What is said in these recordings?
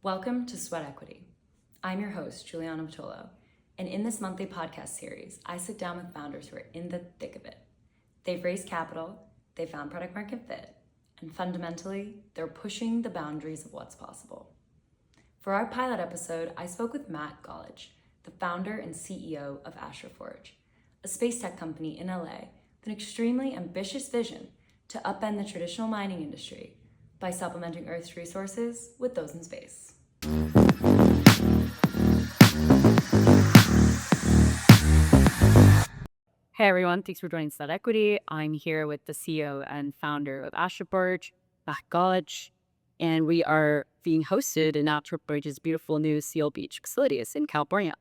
Welcome to Sweat Equity. I'm your host, Juliana Vitolo, and in this monthly podcast series, I sit down with founders who are in the thick of it. They've raised capital, they found product market fit, and fundamentally, they're pushing the boundaries of what's possible. For our pilot episode, I spoke with Matt Gialich, the founder and CEO of AstroForge, a space tech company in LA with an extremely ambitious vision to upend the traditional mining industry by supplementing Earth's resources with those in space. Hey everyone, thanks for joining Sweat Equity. I'm here with the CEO and founder of AstroForge, Matt Gialich, and we are being hosted in AstroForge's beautiful new Seal Beach facilities in California.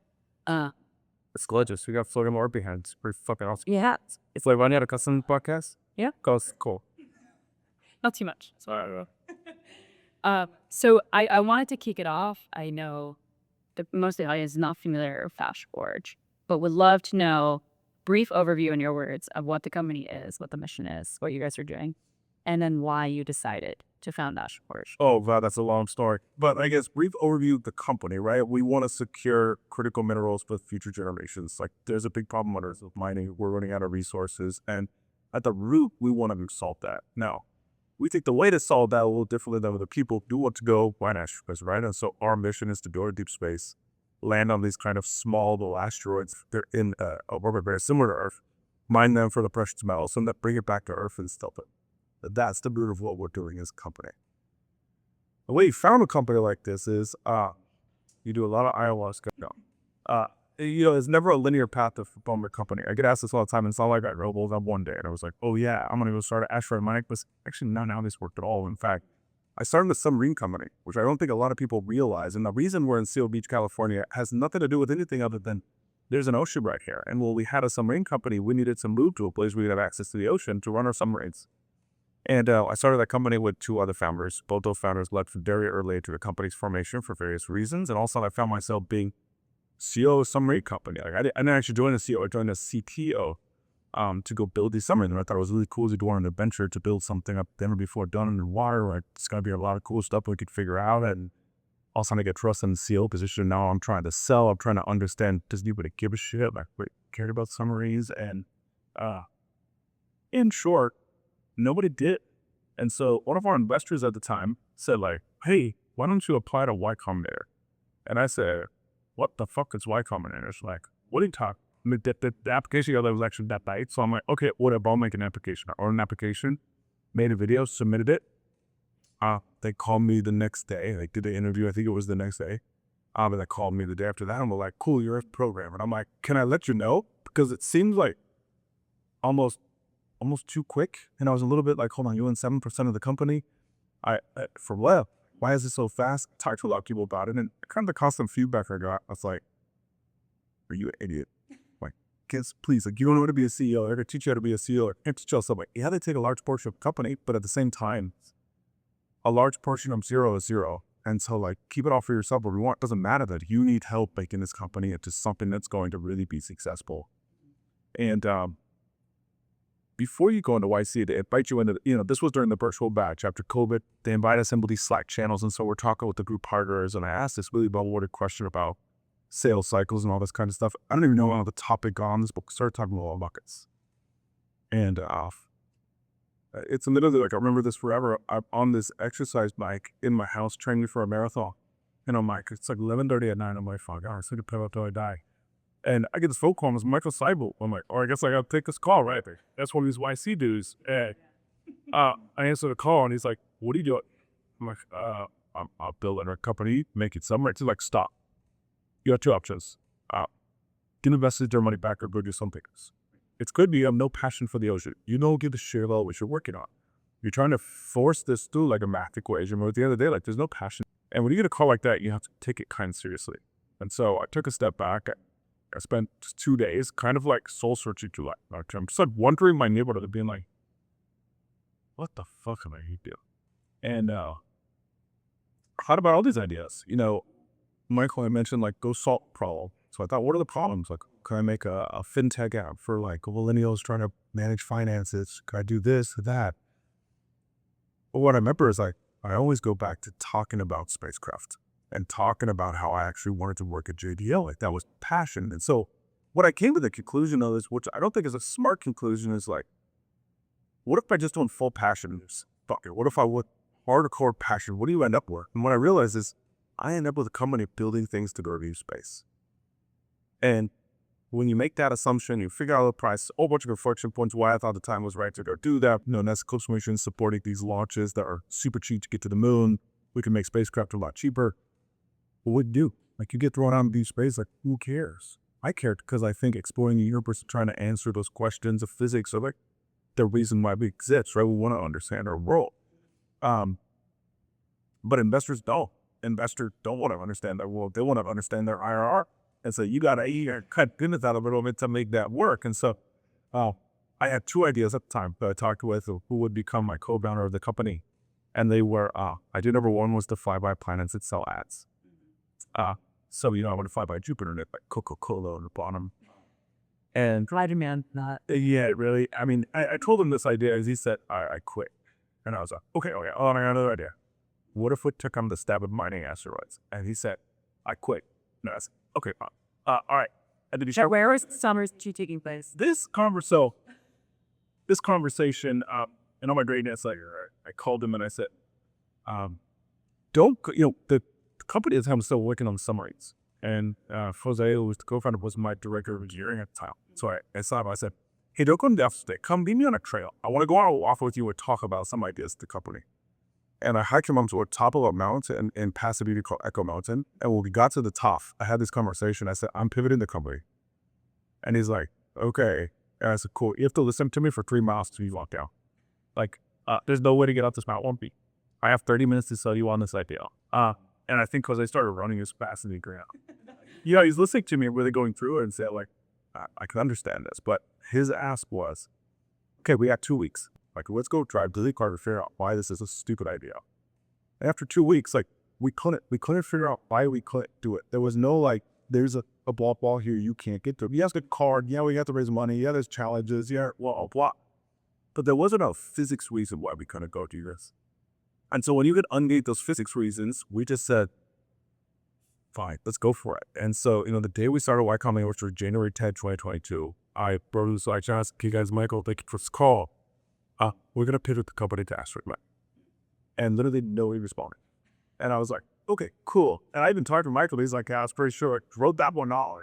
It's gorgeous. We got floating more behind. It's pretty fucking awesome. Yeah, It's like running out a custom podcast. Yeah. Goes cool. not too much. Sorry. So I wanted to kick it off. I know that most of the audience is not familiar with AstroForge, but would love to know brief overview in your words of what the company is, what the mission is, what you guys are doing, and then why you decided to found AstroForge. Oh, wow, that's a long story. But I guess brief overview of the company, right? We want to secure critical minerals for future generations. Like there's a big problem on Earth with mining. We're running out of resources. And at the root, we want to solve that. Now, we think the way to solve that a little differently than other people do want to go mine asteroids, right? And so our mission is to go to deep space, land on these kind of small little asteroids. They're in a orbit very similar to Earth, mine them for the precious metals, and then bring it back to Earth and stealth it. That's the root of what we're doing as a company. The way you found a company like this is you do a lot of ayahuasca. It's never a linear path to form a company. I get asked this all the time, and it's not like I rolled up one day and I was like, oh yeah, I'm going to go start an asteroid mining. But actually, not how this worked at all. In fact, I started a submarine company, which I don't think a lot of people realize. And the reason we're in Seal Beach, California has nothing to do with anything other than there's an ocean right here. And when we had a submarine company, we needed to move to a place where we could have access to the ocean to run our submarines. And I started that company with two other founders. Both those founders led very early to the company's formation for various reasons. And also I found myself being CEO of a submarine company. Like I didn't actually join a CEO, I joined a CTO to go build these submarines. And I thought it was really cool to go on an adventure to build something I've never before done underwater. Where it's going to be a lot of cool stuff we could figure out. And also to get trust in the CEO position. Now I'm trying to sell. I'm trying to understand, does anybody give a shit? Like, we cared about submarines. And in short, nobody did. And so one of our investors at the time said like, hey, why don't you apply to Y Combinator? And I said, what the fuck is Y Combinator? It's like, what are you talking? The application was actually that bad. So I'm like, okay, whatever, I'll make an application. I wrote an application, made a video, submitted it. They called me the next day. Like did the interview, I think it was the next day. And they called me the day after that and were like, cool, you're a programmer. And I'm like, can I let you know? Because it seems like almost too quick. And I was a little bit like, hold on, you own 7% of the company? For what? Why is it so fast? I talked to a lot of people about it. And kind of the constant feedback I got, I was like, are you an idiot? Like, kids, please, like, you don't know how to be a CEO. They're going to teach you how to be a CEO. Or can't teach you something. Yeah, they take a large portion of the company, but at the same time, a large portion of zero is zero. And so like, keep it all for yourself. What we want, it doesn't matter that you need help making this company into something that's going to really be successful. And, before you go into YC, they invite you into, this was during the virtual batch after COVID. They invite us into these Slack channels. And so we're talking with the group partners. And I asked this really well-worded question about sales cycles and all this kind of stuff. I don't even know the topic on this, but we started talking about buckets. And it's literally like, I remember this forever. I'm on this exercise bike in my house training for a marathon. And I'm like, it's like 11:30 at night. I'm like, fuck, I'm going to play up till I die. And I get this phone call, and it's Michael Seibel. I'm like, I guess I got to take this call right there. That's one of these YC dudes. And I answer the call, and he's like, what are you doing? I'm like, I'm building a company, making submarines. He's like, stop. You have two options. Give investors their money back or go do something else. It's could be you have no passion for the ocean. You don't give a shit about what you're working on. You're trying to force this through like a math equation, but at the end of the day, like, there's no passion. And when you get a call like that, you have to take it kind of seriously. And so I took a step back. I spent 2 days kind of like soul searching to like, I'm just like wandering my neighborhood being like, what the fuck am I doing? And thought about all these ideas. Michael, I mentioned like go solve problem. So I thought, what are the problems? Like, can I make a fintech app for like millennials trying to manage finances? Can I do this or that? But what I remember is like, I always go back to talking about spacecraft. and talking about how I actually wanted to work at JDL. Like that was passion. And so what I came to the conclusion of is, which I don't think is a smart conclusion, is like, what if I just don't full passion? Fuck it. What if I would hardcore passion? What do you end up with? And what I realized is I end up with a company building things to go review space. And when you make that assumption, you figure out the price, a whole bunch of reflection points why I thought the time was right to go do that. NASA Coast Mission supporting these launches that are super cheap to get to the moon. We can make spacecraft a lot cheaper. But what do you do? Like you get thrown out in deep space, like who cares? I cared because I think exploring the universe and trying to answer those questions of physics are like the reason why we exist, right? We want to understand our world. But investors don't. Investors don't want to understand their world. They want to understand their IRR. And so you got to cut goodness out of it a little bit to make that work. And so I had two ideas at the time that I talked with who would become my co-founder of the company. And they were, idea number one was to fly by planets that sell ads. So, I want to fly by Jupiter and like Coca-Cola on the bottom. And Spider-Man, not. yeah, really. I mean, I told him this idea as he said, I quit. And I was like, okay. Oh, I got another idea. What if we took him the stab of mining asteroids? And he said, I quit. And I said, okay, all right. And then he said, Where was the Summers 2 taking place? this conversation, and all my greatness, like I called him and I said, the company at the time was still working on submarines. And Jose, who was the co-founder, was my director of engineering at the time. So I saw him, I said, hey, don't go to the office today. Come meet me on a trail. I want to go out off with you and talk about some ideas to the company. And I hiked him up to the top of a mountain in Pasadena called Echo Mountain. And when we got to the top, I had this conversation. I said, I'm pivoting the company. And he's like, okay. And I said, cool. You have to listen to me for 3 miles till you walk down. Like, there's no way to get up this mountain. Won't be. I have 30 minutes to sell you on this idea. And I think because I started running as fast as he could. He's listening to me and really going through it and said, like, I can understand this. But his ask was, okay, we got 2 weeks. Like, let's go drive to the car to figure out why this is a stupid idea. And after 2 weeks, like, we couldn't figure out why we couldn't do it. There was no, like, there's a ball here you can't get to. Yes, the card. Yeah, we have to raise money. Yeah, there's challenges. Yeah, blah. But there wasn't a physics reason why we couldn't go do this. And so when you could ungate those physics reasons, we just said, fine, let's go for it. And so, the day we started Y Combinator, which was January 10, 2022, I wrote this like, Josh, okay, guys, Michael, thank you for this call. We're going to pivot the company to Asteroid Mine. And literally nobody responded. And I was like, okay, cool. And I even talked to Michael. He's like, I was pretty sure. Wrote that $1.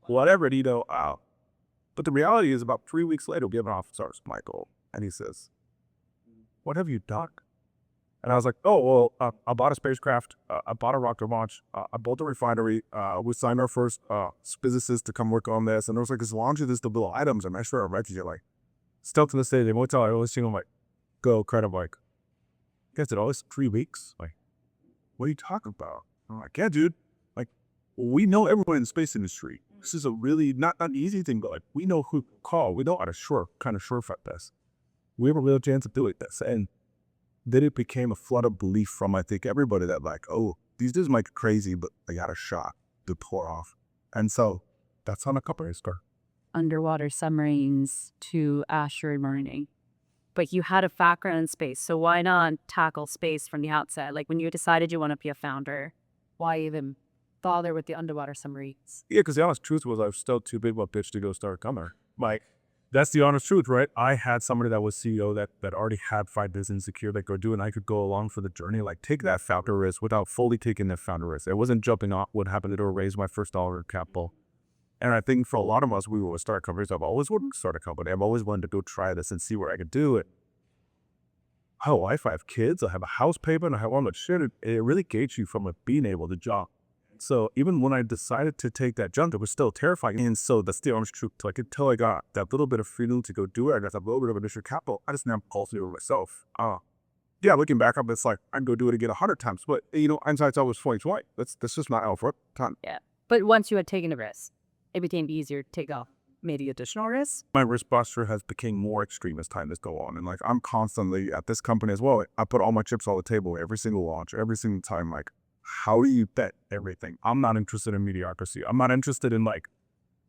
Whatever, But the reality is about 3 weeks later, we have an officer, Michael. And he says, what have you done? And I was like, oh, well, I bought a spacecraft. I bought a rocket launch. I built a refinery. We signed our first physicist to come work on this. And there was like this launch of these little items. And I swear, I'm like, still to this day, they won't tell. I always see them like, go, credit, like, you guys did all this 3 weeks? Like, what are you talking about? I'm like, yeah, dude. Like, we know everyone in the space industry. This is a really not an easy thing, but like, we know who to call. We know how to surefire this. We have a real chance of doing this. And then it became a flood of belief from, I think, everybody that like, oh, these dudes might be crazy, but they got a shot to pour off. And so that's how the company started. Underwater submarines to asteroid mining. But you had a background in space, so why not tackle space from the outset? Like when you decided you want to be a founder, why even bother with the underwater submarines? Yeah, because the honest truth was I was still too big of a bitch to go start a company. Like, that's the honest truth, right? I had somebody that was CEO that already had 5 business secure that could do, and I could go along for the journey, like take that founder risk without fully taking that founder risk. It wasn't jumping off what happened to raise my first dollar of capital. And I think for a lot of us, we will start companies. I've always wanted to start a company. I've always wanted to go try this and see where I could do it. I have a wife, I have kids, I have a house payment, I have all that shit. It really gates you from being able to jump. So even when I decided to take that jump, it was still terrifying. And so that's the honest truth. Like until I got that little bit of freedom to go do it, I got that little bit of initial capital, I just never pulsed it over myself. Yeah, looking back up, it's like I'd go do it again 100 times. But hindsight's always 20/20. That's just not out for time. Yeah. But once you had taken a risk, it became easier to take off maybe additional risks. My risk posture has become more extreme as time has gone on. And like I'm constantly at this company as well. I put all my chips on the table every single launch, every single time. Like, how do you bet everything? I'm not interested in mediocrity. I'm not interested in like,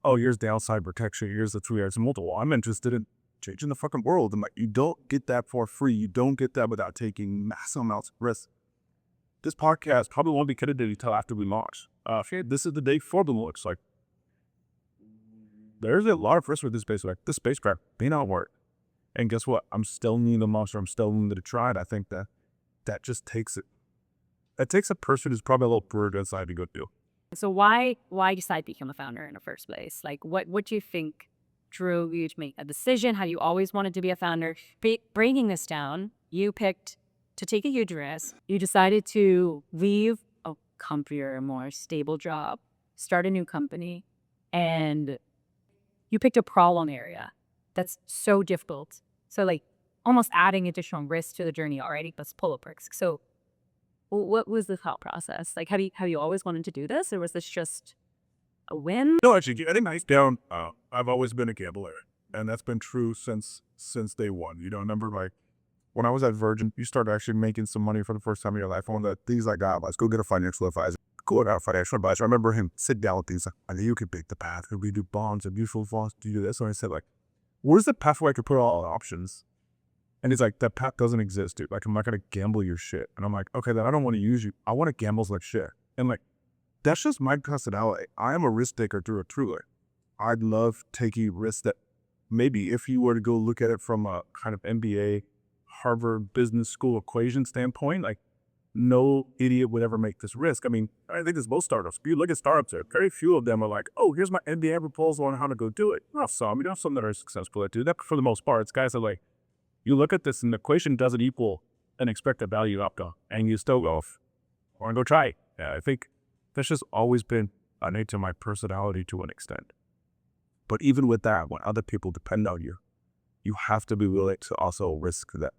oh, here's downside protection, here's the 3 years multiple. I'm interested in changing the fucking world. And like, you don't get that for free. You don't get that without taking massive amounts of risk. this podcast probably won't be credited until after we launch. This is the day for the launch. Like, there's a lot of risk with this space. Like, this spacecraft may not work. And guess what? I'm still needing the monster. I'm still needing to try it. I think that just takes it. It takes a person who's probably a little brewed inside to go do. So why decide to become a founder in the first place? Like, what do you think drove you to make a decision? How you always wanted to be a founder? Breaking this down, you picked to take a huge risk. You decided to leave a comfier, more stable job, start a new company, and you picked a problem area that's so difficult. So like almost adding additional risk to the journey already, but pull up risks. So what was the thought process? Like, have you always wanted to do this, or was this just a whim? No, actually, getting nice down. I've always been a gambler, and that's been true since day one. You know, I remember like when I was at Virgin, you started actually making some money for the first time in your life. One of the things I got was go get a financial advisor. Go get a financial advisor. I remember him sit down with these. I knew you could pick the path. Could we do bonds and mutual funds? Do you do this? And I said like, where's the path where I could put all the options? And he's like, that path doesn't exist, dude. Like, I'm not going to gamble your shit. And I'm like, okay, then I don't want to use you. I want to gamble like shit. And like, that's just my personality. I am a risk taker through a truer. I'd love taking risks that maybe if you were to go look at it from a kind of MBA, Harvard Business School equation standpoint, like no idiot would ever make this risk. I mean, I think there's most startups. If you look at startups there, very few of them are like, oh, here's my MBA proposal on how to go do it. You have some that are successful at do that. For the most part, it's guys that are like, you look at this and the equation doesn't equal an expected value outcome, and you still go, I want to go try it. Yeah, I think that's just always been innate to my personality to an extent. But even with that, when other people depend on you, you have to be willing to also risk that.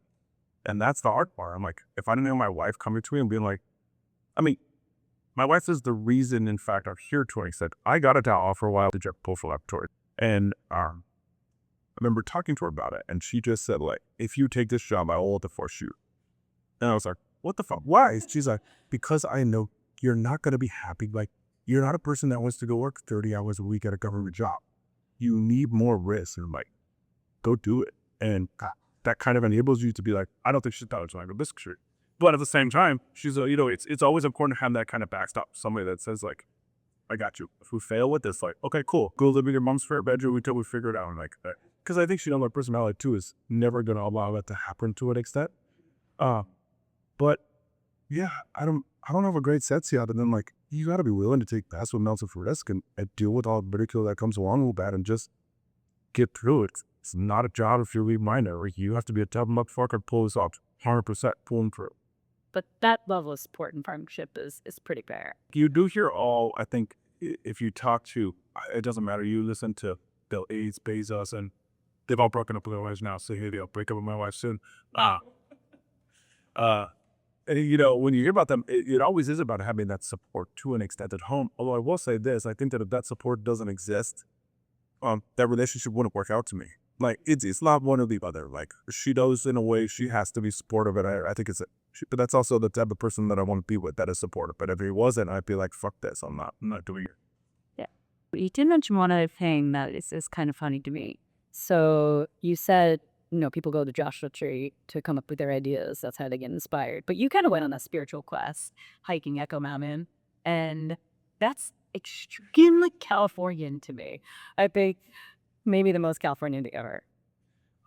And that's the hard part. I'm like, if I didn't have my wife coming to me and being like, I mean, my wife is the reason, in fact, I'm here to an extent. I got a job for a while to Jet Propulsion Laboratory. And I remember talking to her about it, and she just said, like, if you take this job, I will divorce you. And I was like, what the fuck? Why? She's like, because I know you're not going to be happy. Like, you're not a person that wants to go work 30 hours a week at a government job. You need more risk. And I'm like, go do it. And that kind of enables you to be like, I don't think she's thought like a biscuit shirt. But at the same time, she's, you know, it's always important to have that kind of backstop. Somebody that says, like, I got you. If we fail with this, like, okay, cool. Go live in your mom's fair bedroom until we figure it out. And like, because I think she knows my personality too is never going to allow that to happen to an extent. But yeah, I don't have a great sense yet. And then like, you got to be willing to take massive amounts of risk and deal with all the ridicule that comes along with that and just get through it. It's not a job if you're leave minor. Like, you have to be a tough motherfucker, pull this off 100%, pull them through. But that level of support and partnership is pretty fair. You do hear all, I think, if you talk to, it doesn't matter, you listen to Bill Gates, Bezos, and they've all broken up with their wives now, so maybe I'll break up with my wife soon. And, you know, when you hear about them, it always is about having that support to an extent at home. Although I will say this, I think that if that support doesn't exist, that relationship wouldn't work out to me. Like, it's not one or the other. Like, she knows in a way she has to be supportive, and I think but that's also the type of person that I want to be with, that is supportive. But if he wasn't, I'd be like, fuck this, I'm not doing it. Yeah. You did mention one other thing that is kind of funny to me. So you said, you know, people go to Joshua Tree to come up with their ideas. That's how they get inspired. But you kind of went on a spiritual quest, hiking Echo Mountain. And that's extremely Californian to me. I think maybe the most Californian thing ever.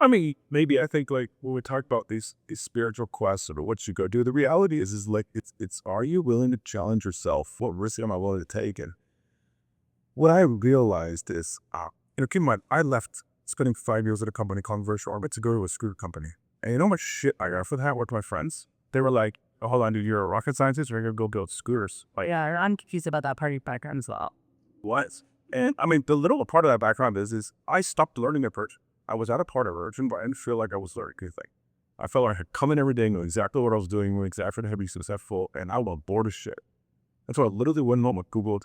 I mean, maybe I think like when we talk about these spiritual quests or what you go do, the reality is like, it's are you willing to challenge yourself? What risk am I willing to take? And what I realized is, you know, keep in mind, I left spending 5 years at a company called Virtual Orbit to go to a scooter company. And you know how much shit I got for that with my friends? They were like, oh, hold on, dude, you're a rocket scientist, or you're going to go build scooters. Like, Yeah, I'm confused about that party background as well. what? And I mean, the little part of that background is I stopped learning at Virgin. I was at a part of Virgin, but I didn't feel like I was learning anything. I felt like I had come in every day, knew exactly what I was doing, knew exactly how to be successful, and I was bored as shit. And so I literally went home and Googled,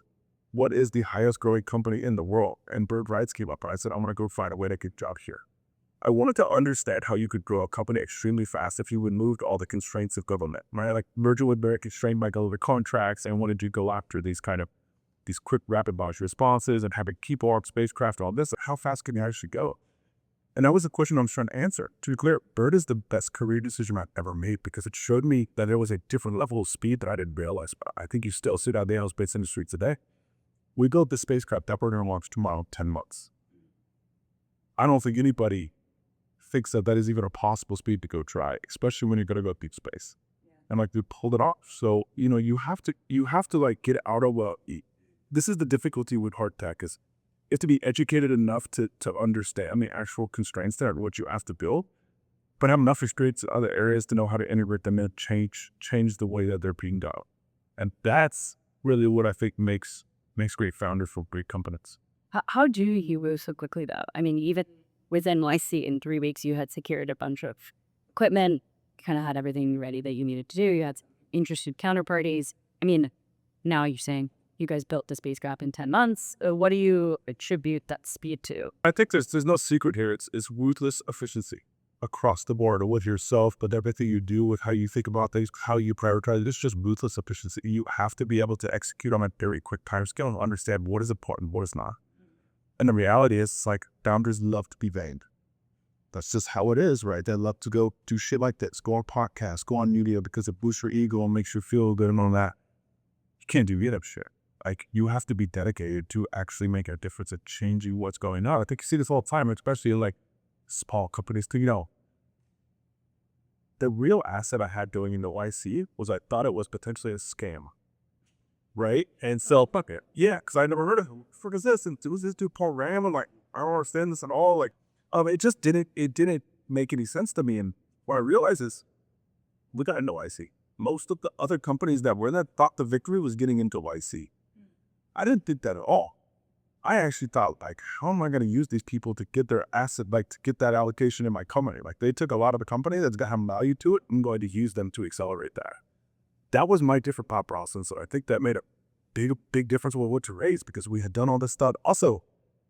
what is the highest growing company in the world? And Bird Rides came up, and I said, I want to go find a way to get a job here. I wanted to understand how you could grow a company extremely fast if you removed all the constraints of government, right? Like Virgin would be constrained by government contracts and wanted to go after these quick rapid launch responses and having keyboard spacecraft and all this. How fast can you actually go? And that was the question I was trying to answer. To be clear, Bird is the best career decision I've ever made because it showed me that there was a different level of speed that I didn't realize. But I think you still see that in the aerospace industry today. We built this spacecraft that we're going to launch tomorrow, 10 months. I don't think anybody thinks that that is even a possible speed to go try, especially when you're going to go deep space. And like, we pulled it off. So, you have to like get out of this is the difficulty with hard tech is you have to be educated enough to understand the actual constraints that are what you have to build, but have enough experience in other areas to know how to integrate them and change the way that they're being done. And that's really what I think makes great founders for great companies. How do you move so quickly, though? I mean, even within YC, in 3 weeks, you had secured a bunch of equipment, kind of had everything ready that you needed to do. You had some interested counterparties. I mean, now you're saying you guys built the spacecraft in 10 months. What do you attribute that speed to? I think there's no secret here. It's ruthless efficiency across the board with yourself, but everything you do, with how you think about things, how you prioritize. It's just ruthless efficiency. You have to be able to execute on a very quick time scale and understand what is important, what is not. And the reality is, like, founders love to be vain. That's just how it is, right? They love to go do shit like this, go on podcasts, go on media because it boosts your ego and makes you feel good and all that. You can't do that shit. Like, you have to be dedicated to actually make a difference at changing what's going on. I think you see this all the time, especially in like small companies too. The real asset I had going into YC was I thought it was potentially a scam. Right? And so, fuck it. Yeah, because I never heard of who the fuck is this? And who's this dude program? I'm like, I don't understand this at all. Like, it just didn't make any sense to me. And what I realized is, we got into YC. Most of the other companies that were there thought the victory was getting into YC. I didn't think that at all. I actually thought, like, how am I going to use these people to get their asset, like, to get that allocation in my company? Like, they took a lot of the company that's got some value to it. I'm going to use them to accelerate that. That was my different thought process. So I think that made a big difference with what to raise because we had done all this stuff. Also,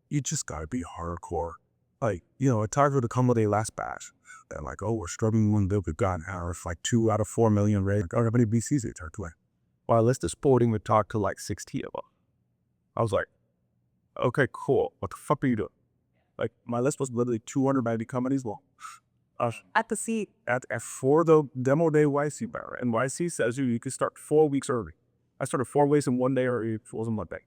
you just got to be hardcore. Like, I talked with a company last batch. They're like, oh, we're struggling with that. We've got like 2 out of 4 million raised. Like, how many VCs they talked to? Well, our list is sporting. We talked to like 60 of them. I was like, okay, cool. What the fuck are you doing? Like, my list was literally 290 companies. Well, at the seat for the demo day YC bar, and YC says you can start 4 weeks early. I started 4 weeks in 1 day, or it wasn't 1 day.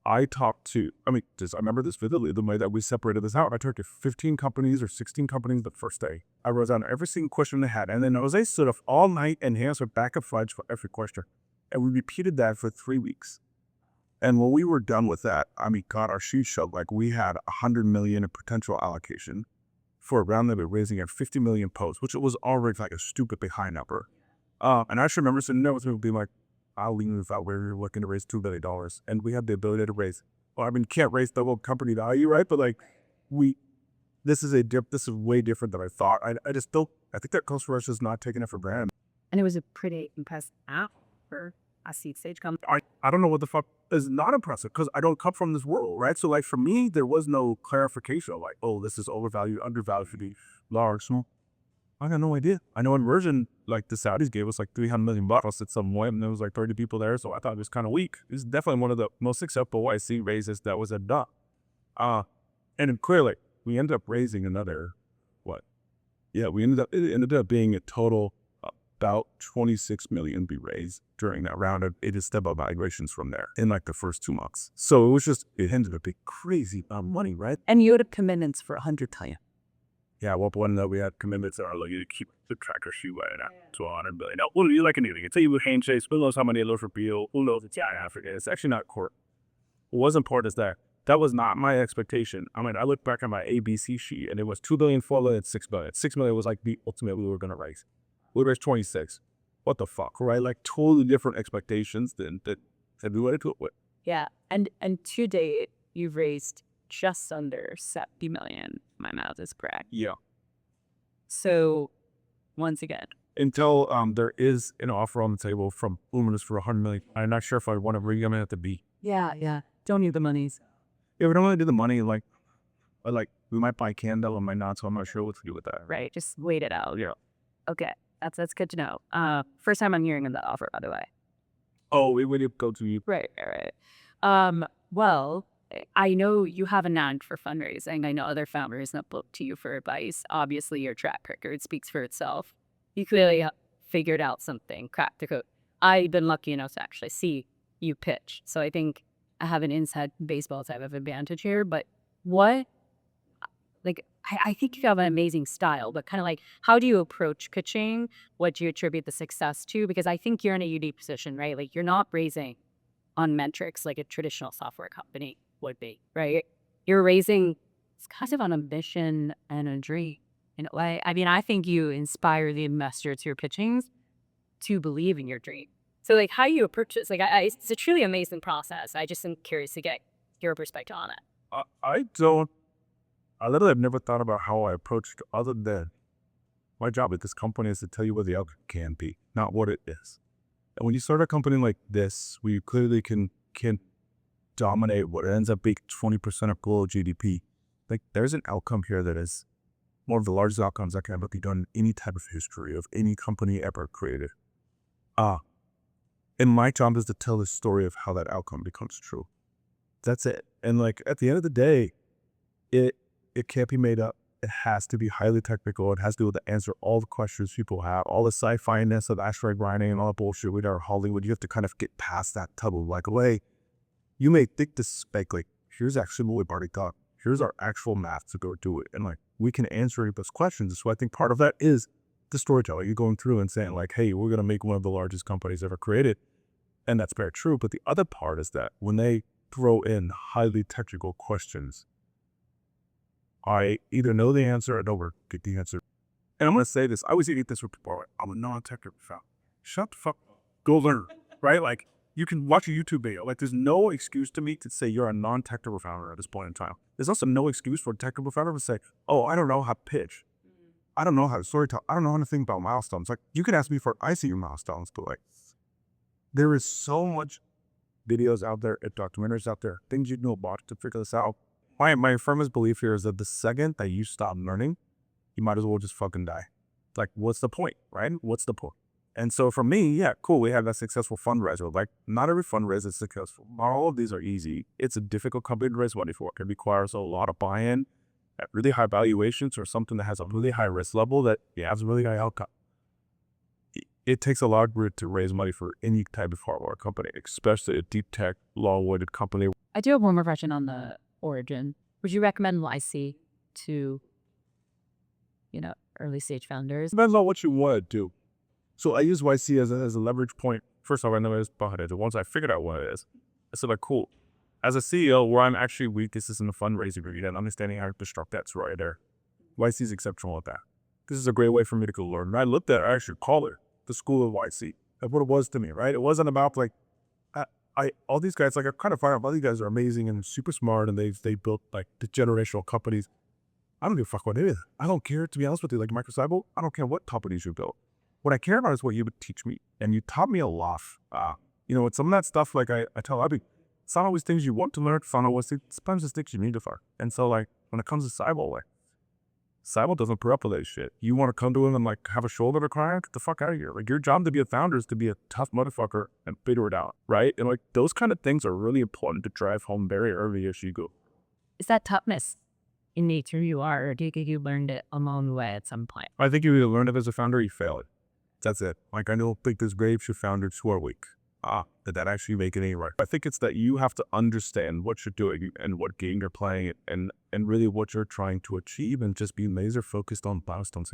I talked to, I remember this vividly, the way that we separated this out. I talked to 15 companies or 16 companies the first day. I wrote down every single question they had, and then Jose stood up all night and answered backup slides for every question. And we repeated that for 3 weeks. And when we were done with that, God, our shoes showed like we had 100 million in potential allocation for a round that we're raising at 50 million posts, which was already like a stupidly high number. And I actually remember sitting there with people being like, I'll leave if we were looking to raise $2 billion. And we have the ability to raise, you can't raise the whole company value, right? But like, this is way different than I thought. I think that comes from us just not taking it for granted. And it was a pretty impressive app for a seed stage company. I don't know what the fuck is not impressive because I don't come from this world, right? So like for me, there was no clarification of like, oh, this is overvalued, undervalued for the large, small. I got no idea. I know Inversion, like the Saudis gave us like $300 million at some point, and there was like 30 people there, so I thought it was kind of weak. It's definitely one of the most successful YC raises that was done. And then clearly, we ended up raising another, it ended up being a total about 26 million be raised during that round of it is step-up migrations from there in like the first 2 months. So it ended up being crazy money, right? And you had commitments for 100 million. Yeah, well, one that we had commitments that are like you keep the tracker shoe right now to 100 billion. Now, well, you like anything? It's a you handshakes. Who knows how many low for Beal? Who knows it's Africa? It's actually not court. What was important is that was not my expectation. I looked back at my ABC sheet and it was 2 billion, 4 billion, 6 billion. 6 million was like the ultimate we were gonna raise. We raised 26. What the fuck, right? Like totally different expectations than we went into it with. Yeah, and to date, you've raised just under 70 million. My math is correct. Yeah. So, once again, until there is an offer on the table from Luminous for 100 million, I'm not sure if I want to bring them in at the B. Yeah. Don't need the monies. Yeah, we don't want to do the money. Like we might buy Candle and might not, so I'm not sure what to do with that. right? Just wait it out. Yeah. Okay, that's good to know. First time I'm hearing of that offer, by the way. Oh, we would go to you. Right. Well, I know you have a knack for fundraising. I know other founders that look to you for advice. Obviously, your track record speaks for itself. You clearly figured out something, cracked the code. I've been lucky enough to actually see you pitch. So I think I have an inside baseball type of advantage here. But what, like, I think you have an amazing style, but kind of like, how do you approach pitching? What do you attribute the success to? Because I think you're in a unique position, right? Like, you're not raising on metrics like a traditional software company would be, right? You're raising, it's kind of on a mission and a dream in a way. I mean, I think you inspire the investors to your pitchings to believe in your dream. So, like, how you approach this, like, it's a truly amazing process. I just am curious to get your perspective on it. I literally have never thought about how I approach it other than my job at this company is to tell you what the outcome can be, not what it is. And when you start a company like this, where you clearly can dominate what ends up being 20% of global GDP, like there's an outcome here that is one of the largest outcomes that can ever be done in any type of history of any company ever created. And my job is to tell the story of how that outcome becomes true. That's it. And like at the end of the day, it can't be made up. It has to be highly technical. It has to be able to answer all the questions people have, all the sci-fi-ness of asteroid grinding and all that bullshit with our Hollywood. You have to kind of get past that type of like, way. You may think this spec, like, here's actually what we've already done. Here's our actual math to go do it. And like, we can answer any of those questions. So I think part of that is the storytelling. You're going through and saying like, hey, we're going to make one of the largest companies ever created. And that's very true. But the other part is that when they throw in highly technical questions, I either know the answer or don't get the answer. And I'm going to say this. I always eat this with people. I'm a non-technical founder. Shut the fuck up. Go learn, right? Like, you can watch a YouTube video. Like, there's no excuse to me to say you're a non-technical founder at this point in time. There's also no excuse for a technical founder to say, oh, I don't know how to pitch. I don't know how to storytell. I don't know how to think about milestones. Like, you can ask me for I see your milestones, but like, there is so much videos out there, documentaries out there, things you know about to figure this out. My firmest belief here is that the second that you stop learning, you might as well just fucking die. Like, what's the point, right? What's the point? And so for me, yeah, cool, we have that successful fundraiser. Like, not every fundraiser is successful. Not all of these are easy. It's a difficult company to raise money for. It requires a lot of buy-in at really high valuations or something that has a really high risk level that has a really high outcome. It takes a lot of grit to raise money for any type of hardware company, especially a deep tech, long-weighted company. I do have one more question on the origin. Would you recommend YC to, early stage founders? Depends on what you want to do. So I use YC as a leverage point. First off, I know it's behind it. Once I figured out what it is, I said like, cool. As a CEO, where I'm actually weak, this isn't a fundraising arena and understanding how to construct that's right there. YC is exceptional at that. This is a great way for me to go learn. And I looked at it, I actually call it the school of YC. That's what it was to me, right? It wasn't about like, all these guys, like I kind of find out all these guys are amazing and super smart and they built like the generational companies. I don't give a fuck what it is. I don't care, to be honest with you, like Microcyber, I don't care what companies you built. What I care about is what you would teach me. And you taught me a lot. It's some of that stuff, like I tell Abby, it's not always things you want to learn, sometimes it's things you need to learn. And so like, when it comes to Cyber, like, Cyber doesn't put up with that shit. You want to come to him and like have a shoulder to cry on? Get the fuck out of here. Like, your job to be a founder is to be a tough motherfucker and figure it out, right? And like, those kind of things are really important to drive home very early as you go. Is that toughness in nature you are, or do you think you learned it along the way at some point? I think you either learn it as a founder or you fail it. That's it. Like, I don't think there's great founders who are weak. That actually make it any right. I think it's that you have to understand what you're doing and what game you're playing and really what you're trying to achieve and just be laser focused on milestones.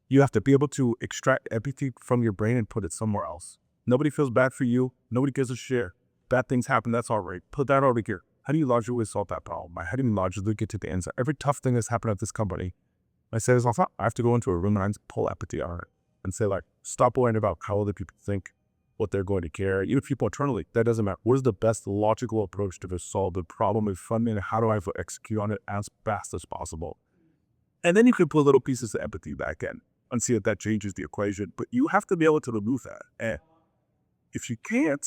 You have to be able to extract everything from your brain and put it somewhere else. Nobody feels bad for you. Nobody gives a shit. Bad things happen. That's all right. Put that over here. How do you logically solve that problem? How do you logically get to the answer? Every tough thing that's happened at this company, I say this all the time. I have to go into a room and I just pull empathy on it and say like, stop worrying about how other people think, what they're going to care. Even people internally, that doesn't matter. What is the best logical approach to solve the problem of funding and how do I execute on it as fast as possible? And then you can put little pieces of empathy back in and see if that changes the equation. But you have to be able to remove that. And if you can't,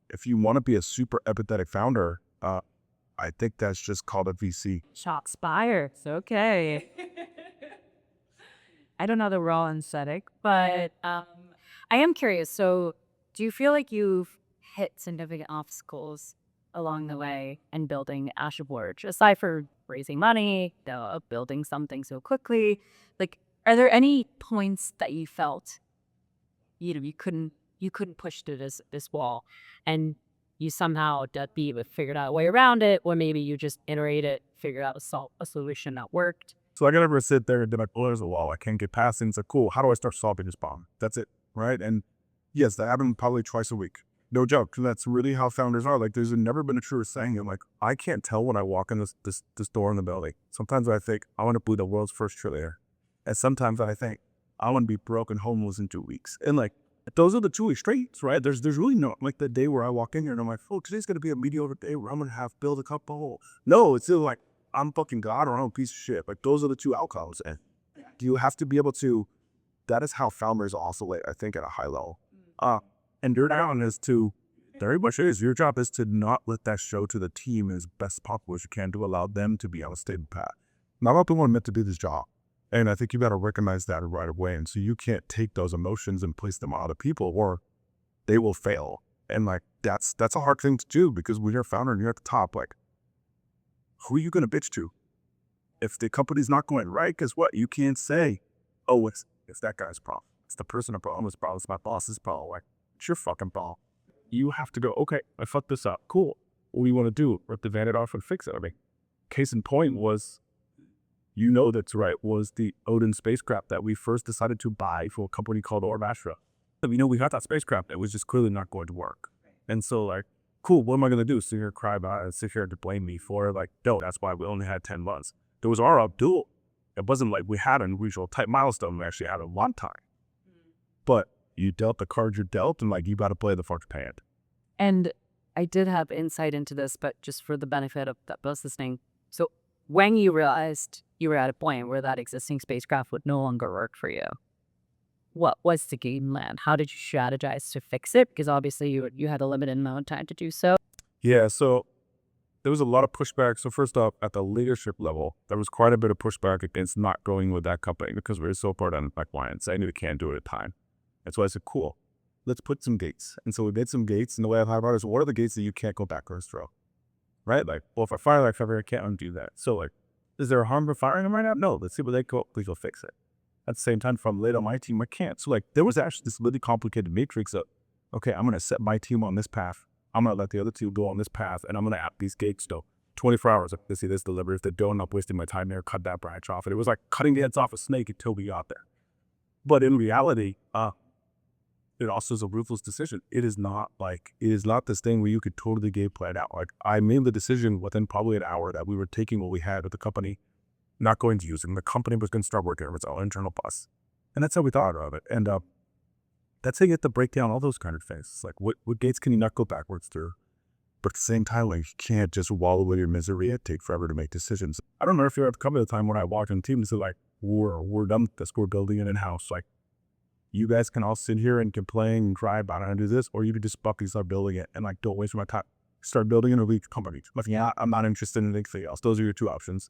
if you want to be a super empathetic founder, I think that's just called a VC. Shots fired. Okay. I don't know that we're all aesthetic, but I am curious. So do you feel like you've hit significant obstacles along the way and building AstroForge? Aside for raising money, building something so quickly, like, are there any points that you felt, you couldn't push through this wall, and you somehow figured out a way around it, or maybe you just iterated, figured out a solution that worked? So I can never sit there and be like, oh, there's a wall I can't get past. And it's like, cool, how do I start solving this problem? That's it, right? And yes, that happened probably twice a week. No joke. That's really how founders are. Like, there's never been a truer saying. I'm like, I can't tell when I walk in this door in the building. Sometimes I think I want to be the world's first trillionaire. And sometimes I think I want to be broke and homeless in 2 weeks. And like, those are the two extremes, right? There's really no, like the day where I walk in here and I'm like, oh, today's going to be a mediocre day where I'm going to have build a couple. No, it's still like, I'm fucking God or I'm a piece of shit. Like, those are the two outcomes. And you have to be able to, that is how founders oscillate, I think, at a high level. And your job is to, very much is, your job is to not let that show to the team as best possible as you can to allow them to be on a stable path. Not all people are meant to do this job. And I think you got to recognize that right away. And so you can't take those emotions and place them on other people or they will fail. And like, that's a hard thing to do because when you're a founder and you're at the top, like, who are you going to bitch to? If the company's not going right, guess what? You can't say, oh, it's that guy's problem. It's the person's problem. It's my boss's problem. Like, it's your fucking problem. You have to go, okay, I fucked this up. Cool. What do you want to do? Rip the Vanity off and fix it. I mean, case in point was, that's right, was the Odin spacecraft that we first decided to buy for a company called Astra. We got that spacecraft that was just clearly not going to work. And so like, cool, what am I going to do? Sit here, cry about it, and sit here to blame me for it? Like, no, that's why we only had 10 months. There was our Abdul. It wasn't like we had an unusual type milestone. We actually had a long time. But you dealt the cards you're dealt, and like, you got to play the first hand. And I did have insight into this, but just for the benefit of those listening. So when you realized you were at a point where that existing spacecraft would no longer work for you, what was the game plan? How did you strategize to fix it? Because obviously you had a limited amount of time to do so. Yeah, so there was a lot of pushback. So first off, at the leadership level, there was quite a bit of pushback against not going with that company because we were so far down the pipeline. So I knew we can't do it at time. And so I said, cool, let's put some gates. And so we made some gates. And the way I thought about it is, what are the gates that you can't go backwards through? Right? Like, well, if I fire like February, I can't undo that. So like, is there a harm for firing them right now? No, let's see what they go. Please go fix it. At the same time, if I'm late on my team, I can't. So like, there was actually this really complicated matrix of, okay, I'm going to set my team on this path. I'm going to let the other two go on this path. And I'm going to add these gates though. 24 hours to see this delivered. If they don't, I'm wasting my time there, cut that branch off. And it was like cutting the heads off a snake until we got there. But in reality, it also is a ruthless decision. It is not this thing where you could totally game plan out. Like, I made the decision within probably an hour that we were taking what we had with the company, not going to use it. And the company was going to start working on its own internal bus. And that's how we thought of it. And that's how you get to break down all those kind of things. It's like, what gates can you not go backwards through? But at the same time, like, you can't just wallow in your misery. It takes forever to make decisions. I don't know if you're at the company at the time when I walked in the team and said, like, we're done with this. We're building it in-house. Like, you guys can all sit here and complain and cry about it and do this, or you can just fucking start building it and like, don't waste my time. Start building it or leave the company. Like, yeah, I'm not interested in anything else. Those are your two options.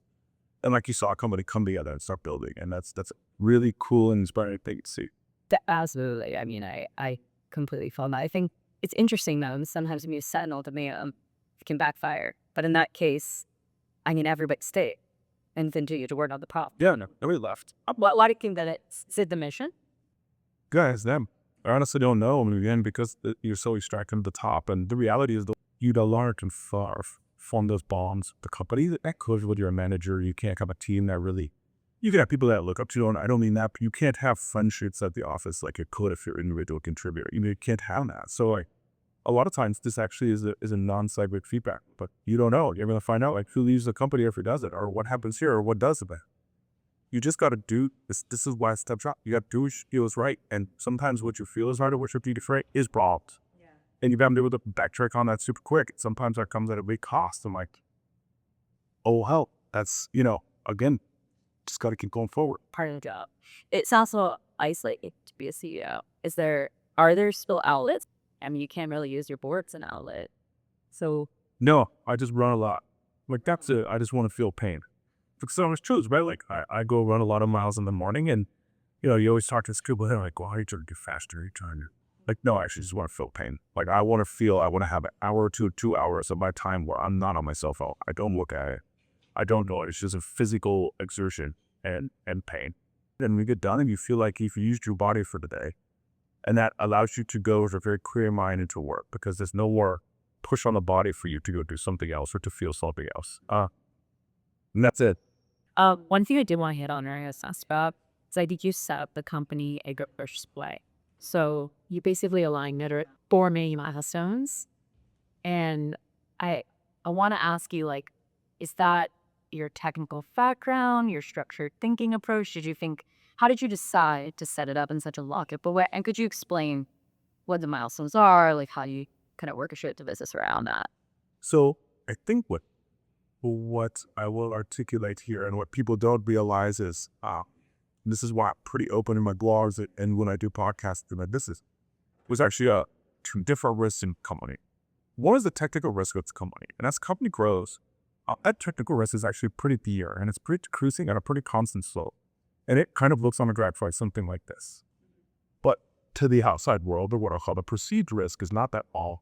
And like, you saw a company come together and start building. And that's a really cool and inspiring thing to see. Absolutely. I mean, I completely feel that. I think it's interesting though, and sometimes when you set an ultimatum, it can backfire. But in that case, I mean, everybody stayed and continue to work on the problem. Yeah, no, nobody left. Why do you think that it's the mission? Guys, them. I honestly don't know. Again, because you're so extracted at the top. And the reality is, you don't learn to form those bonds. The company that goes with your manager, you can't have a team that really, you can have people that look up to you. And I don't mean that, but you can't have friendships at the office like you could if you're an individual contributor. You can't have that. So like, a lot of times this actually is a non-cyber feedback, but you don't know. You're going to find out like who leaves the company or if who does it, or what happens here or what does it. You just got to do this. This is why it's step shot. You got to do what you feel is right. And sometimes what you feel is right or what you feel is right is wrong. Yeah. And you've got to be able to backtrack on that super quick. Sometimes that comes at a big cost. I'm like, oh, hell, that's, again, just got to keep going forward. Part of the job. It's also isolating to be a CEO. Are there still outlets? I mean, you can't really use your board as an outlet. So. No, I just run a lot. Like, that's it. I just want to feel pain. Because it's true, right? Like, I go run a lot of miles in the morning, and, you always talk to this people, they're like, well, how are you trying to get faster? Are you trying to Like, no, I actually just want to feel pain. Like, I want to have an hour or 2 hours of my time where I'm not on my cell phone. I don't look at it. I don't know. It's just a physical exertion and pain. Then we get done and you feel like you've used your body for the day. And that allows you to go with a very clear mind into work because there's no more push on the body for you to go do something else or to feel something else. And that's it. One thing I did want to hit on, or I was asked about, is I think you set up the company a good first play. So you basically align it at 4 main milestones. And I want to ask you, like, is that your technical background, your structured thinking approach? How did you decide to set it up in such a lockable way? And could you explain what the milestones are, like how you kind of orchestrate the business around that? So I think what I will articulate here and what people don't realize is, this is why I'm pretty open in my blogs and when I do podcasts in my business, was actually two different risks in company. One is the technical risk of the company. And as the company grows, that technical risk is actually pretty dear and it's pretty cruising at a pretty constant slope. And it kind of looks on a graph like something like this. But to the outside world, or what I call the perceived risk, is not that all.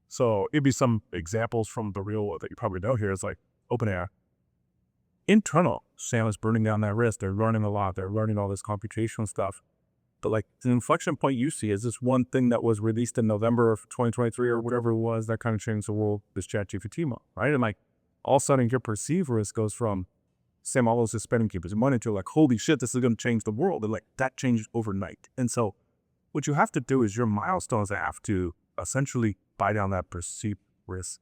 So it'd be some examples from the real world that you probably know here is like OpenAI. Internal, Sam is burning down that risk. They're learning a lot. They're learning all this computational stuff. But like the inflection point you see is this one thing that was released in November of 2023 or whatever it was that kind of changed the world, this ChatGPT model, right? And like all of a sudden your perceived risk goes from Sam Allows is spending keepers money to like, holy shit, this is going to change the world. And like that changed overnight. And so what you have to do is your milestones have to essentially buy down that perceived risk.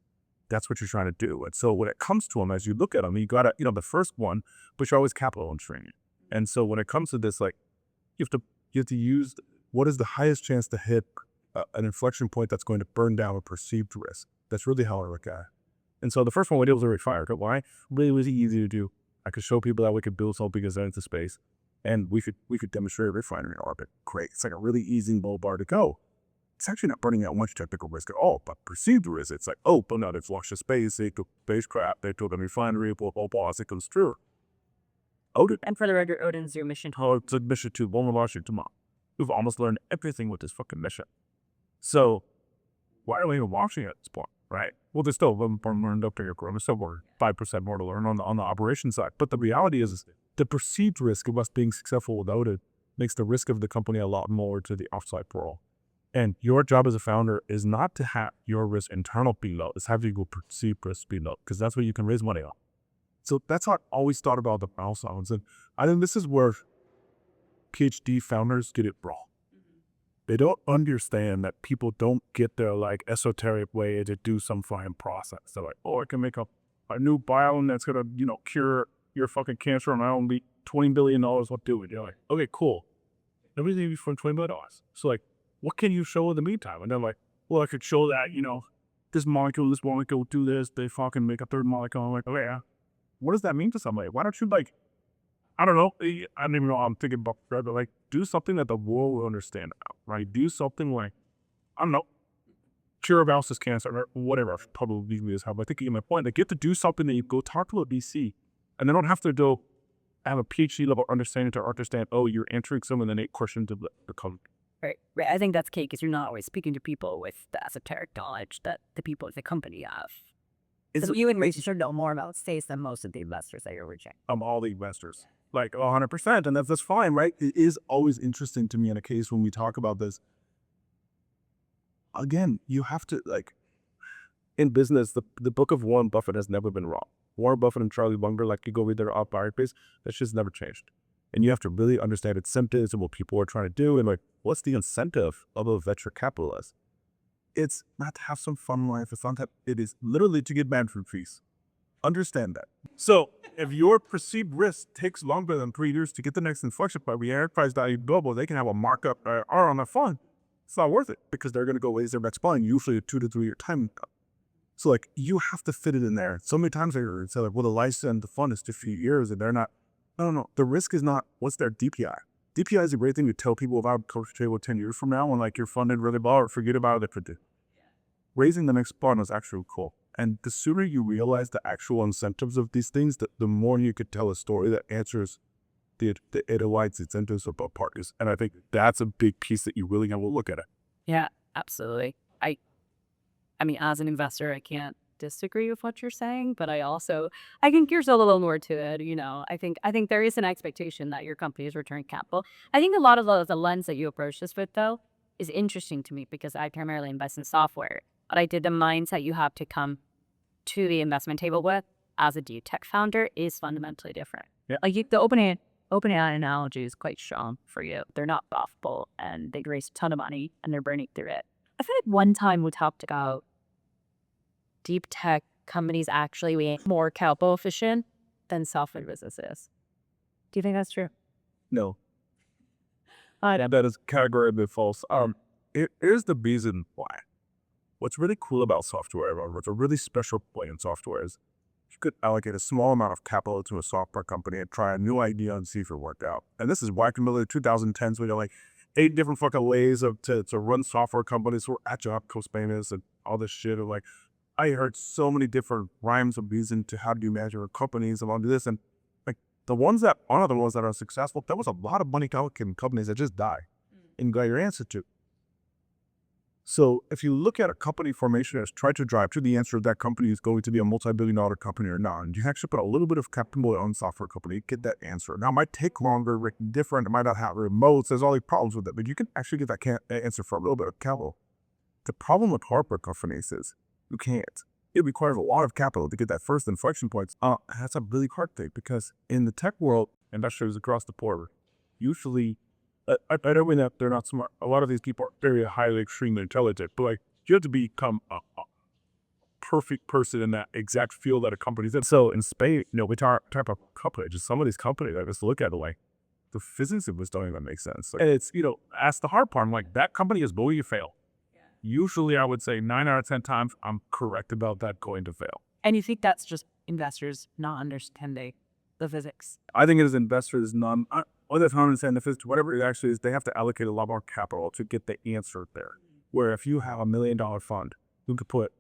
That's what you're trying to do. And so when it comes to them, as you look at them, you got to, the first one, but you're always capital constraining. And so when it comes to this, like you have to use what is the highest chance to hit an inflection point that's going to burn down a perceived risk. That's really how I look at it. And so the first one we did was already fired. Why? Really was easy to do. I could show people that we could build something as into space, and we could demonstrate a refinery in orbit. Great. It's like a really easy low bar to go. It's actually not burning out much technical risk at all, but perceived risk, it's like, oh, but now they've launched a space, they took spacecraft, they took a refinery, blah, blah, blah, as it comes through. Odin. And for the record, Odin's your mission. Oh, it's a mission to one launching tomorrow. We've almost learned everything with this fucking mission. So why are we even launching at this point, right? Well, there's still a little more learned up here. There's still more 5% more to learn on the operation side. But the reality is the perceived risk of us being successful without it makes the risk of the company a lot more to the outside world. And your job as a founder is not to have your risk internal be low, it's having your perceived risk be low, because that's where you can raise money on. So that's how I always thought about the milestones. And I think this is where PhD founders get it wrong. They don't understand that people don't get their like esoteric way to do some fine process. They're like, oh, I can make a new biome that's gonna, cure your fucking cancer and I only $20 billion, what do it? You're like, okay, cool. Everything for $20 billion. So like, what can you show in the meantime? And they're like, well, I could show that, this molecule do this, they fucking make a third molecule. I'm like, okay, yeah. What does that mean to somebody? Why don't you I don't know. I don't even know how I'm thinking about, but like, do something that the world will understand about, right? Do something like, I don't know, cure of Alzheimer's cancer or whatever. Probably is how I'm thinking my point. They get to do something that you go talk to a VC and they don't have to go have a PhD level understanding to understand, oh, you're answering some of the 8 questions of the company. Right. I think that's key because you're not always speaking to people with the esoteric knowledge that the people at the company have. So you and Rachel should know more about space than most of the investors that you're reaching. All the investors, like 100%, and that's fine, right? It is always interesting to me in a case when we talk about this. Again, you have to, like, in business, the book of Warren Buffett has never been wrong. Warren Buffett and Charlie Munger, like, you go read their autobiographies, that's just never changed. And you have to really understand incentives and what people are trying to do. And like, what's the incentive of a venture capitalist? It's not to have some fun in life. It's not that. It is literally to get management fees. Understand that. So if your perceived risk takes longer than 3 years to get the next inflection point, where enterprise value global, they can have a markup R on their fund. It's not worth it because they're going to go raise their next fund, usually a 2 to 3 year time. So like, you have to fit it in there. So many times they say like, well, the license and the fund is 50 years and they're not. No. The risk is not what's their DPI. DPI is a great thing to tell people about coach table 10 years from now when like you're funded really well or forget about it for the raising the next fund is actually cool. And the sooner you realize the actual incentives of these things, the more you could tell a story that answers the Edelweiss incentives of both parties. And I think that's a big piece that you really have to look at it. Yeah, absolutely. I mean, as an investor, I can't disagree with what you're saying, but I think there's a little more to it. I think there is an expectation that your company is returning capital. I think a lot of the lens that you approach this with, though, is interesting to me because I primarily invest in software. But I did the mindset you have to come to the investment table with as a deep tech founder is fundamentally different. Yeah. Like the OpenAI analogy is quite strong for you. They're not profitable and they raise a ton of money and they're burning through it. I feel like one time we talked about deep tech companies actually being more capital efficient than software businesses. Do you think that's true? No. That is categorically false. Here's the reason why. What's really cool about software, or what's a really special point in software is you could allocate a small amount of capital to a software company and try a new idea and see if it worked out. And this is why in the middle of the 2010s, we had like 8 different fucking ways to run software companies for agile co-spainers and all this shit. Of like, I heard so many different rhymes of reason to how do you measure companies and all this. And like the ones that are the ones that are successful, there was a lot of money talking companies that just die and got your answer to. So if you look at a company formation as try to drive to the answer if that company is going to be a multi-billion-dollar company or not, and you actually put a little bit of capital on software company, get that answer. Now, it might take longer, different, it might not have remotes, there's all these problems with it, but you can actually get that answer for a little bit of capital. The problem with hardware companies is you can't. It requires a lot of capital to get that first inflection point. That's a really hard thing because in the tech world, investors across the board, usually I don't mean that they're not smart. A lot of these people are very highly, extremely intelligent, but like you have to become a perfect person in that exact field that a company's in. So in space, we talk about companies, just some of these companies, I just look at it like the physics of this don't even make sense. Like, and it's, ask the hard part. I'm like, that company is going to fail. Yeah. Usually I would say 9 out of 10 times I'm correct about that going to fail. And you think that's just investors not understanding the physics? I think it is investors whether it's 100% the physics, whatever it actually is, they have to allocate a lot more capital to get the answer there. Where if you have $1 million fund, you could put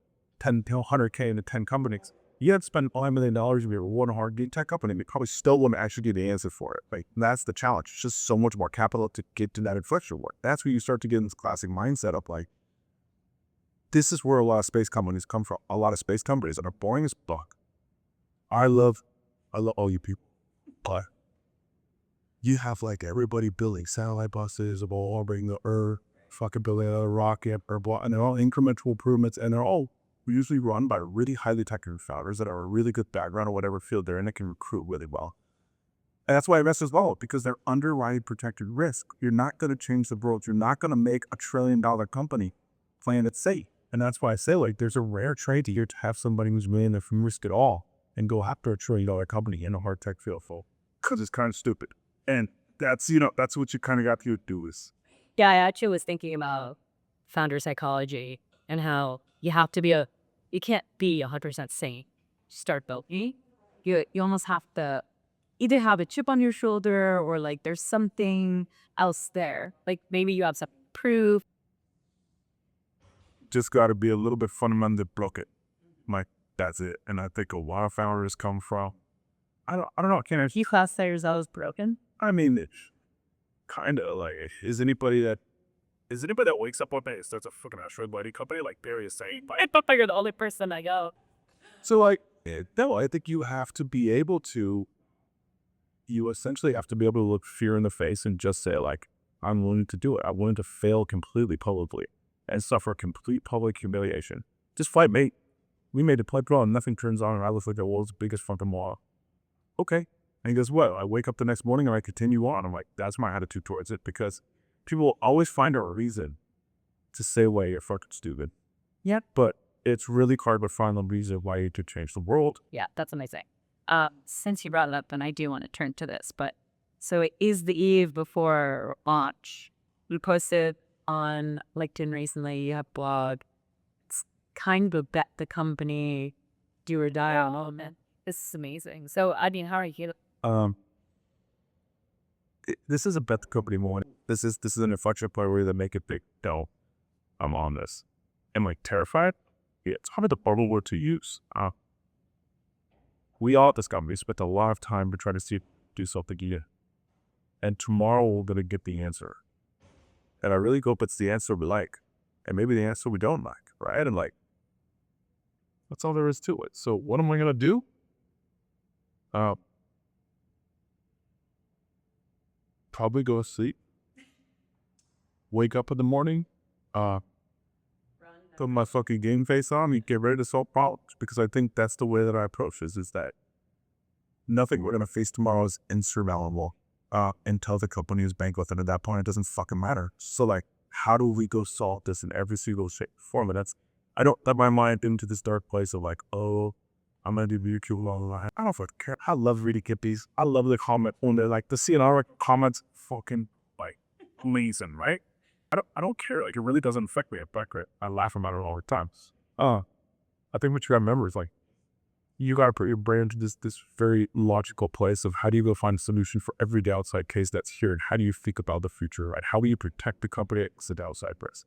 10 to 100K into 10 companies. You have to spend $5 million if you're one hard deep tech company. You probably still wouldn't actually get the answer for it. Like that's the challenge. It's just so much more capital to get to that inflection point. That's where you start to get in this classic mindset of like, this is where a lot of space companies come from. A lot of space companies that are boring as fuck. I love all you people, but you have like everybody building satellite buses of all orbiting the Earth, fucking building a rocket, and they're all incremental improvements, and they're all usually run by really highly technical founders that are a really good background in whatever field they're in and can recruit really well. And that's why investors love it, because they're underwriting protected risk. You're not going to change the world. You're not going to make $1 trillion company playing it safe. And that's why I say like there's a rare trade here to have somebody who's willing from risk it all and go after $1 trillion company in a hard tech field full, because it's kind of stupid. And that's, that's what you kind of got to do is. Yeah, I actually was thinking about founder psychology and how you can't be 100% sane to start building. You almost have to either have a chip on your shoulder or like there's something else there. Like maybe you have some proof. Just got to be a little bit fundamentally broken. Like that's it. And I think a lot of founders come from, I don't know. Can't actually. You classify yourself as broken? I mean, it's kind of like, is anybody that wakes up one day and starts a fucking asteroid mining company like Barry is saying? I thought you're the only person I know. So like, no, I think you have to be able to, you essentially have to be able to look fear in the face and just say like, I'm willing to do it. I'm willing to fail completely publicly and suffer complete public humiliation. Just fight, mate. We made a play pro and nothing turns on and I look like the world's biggest fucking wall. Okay. And guess what? I wake up the next morning and I continue on. I'm like, that's my attitude towards it, because people will always find a reason to say why you're fucking stupid. Yep. But it's really hard to find a reason why you to change the world. Yeah, that's amazing. Since you brought it up, and I do want to turn to this, but so it is the eve before launch. You posted on LinkedIn recently, you have a blog. It's kind of bet the company do or die on. Oh man, this is amazing. So, I mean, how are you? This is a bet the company moment. This is an inflection point where they make it big. No, I'm on this. Am I terrified? Yeah, it's probably the bubble word to use. We all at this company spent a lot of time to try to do something here. And tomorrow we're gonna get the answer. And I really hope it's the answer we like. And maybe the answer we don't like, right? And like, that's all there is to it. So what am I gonna do? Probably go to sleep. Wake up in the morning, put my fucking game face on and get ready to solve problems, because I think that's the way that I approach this, is that nothing we're going to face tomorrow is insurmountable until the company is bankrupt, and at that point it doesn't fucking matter. So like, how do we go solve this in every single shape form? And I don't let my mind into this dark place of like, oh, I'm gonna do BQ online. I don't fucking care. I love reading Kippies. I love the comment when they're like the CNR comments fucking like amazing, right? I don't care. Like, it really doesn't affect me. I laugh about it all the time. I think what you gotta remember is like, you gotta put your brain into this very logical place of how do you go find a solution for every downside case that's here, and how do you think about the future, right? How will you protect the company against the downside risk?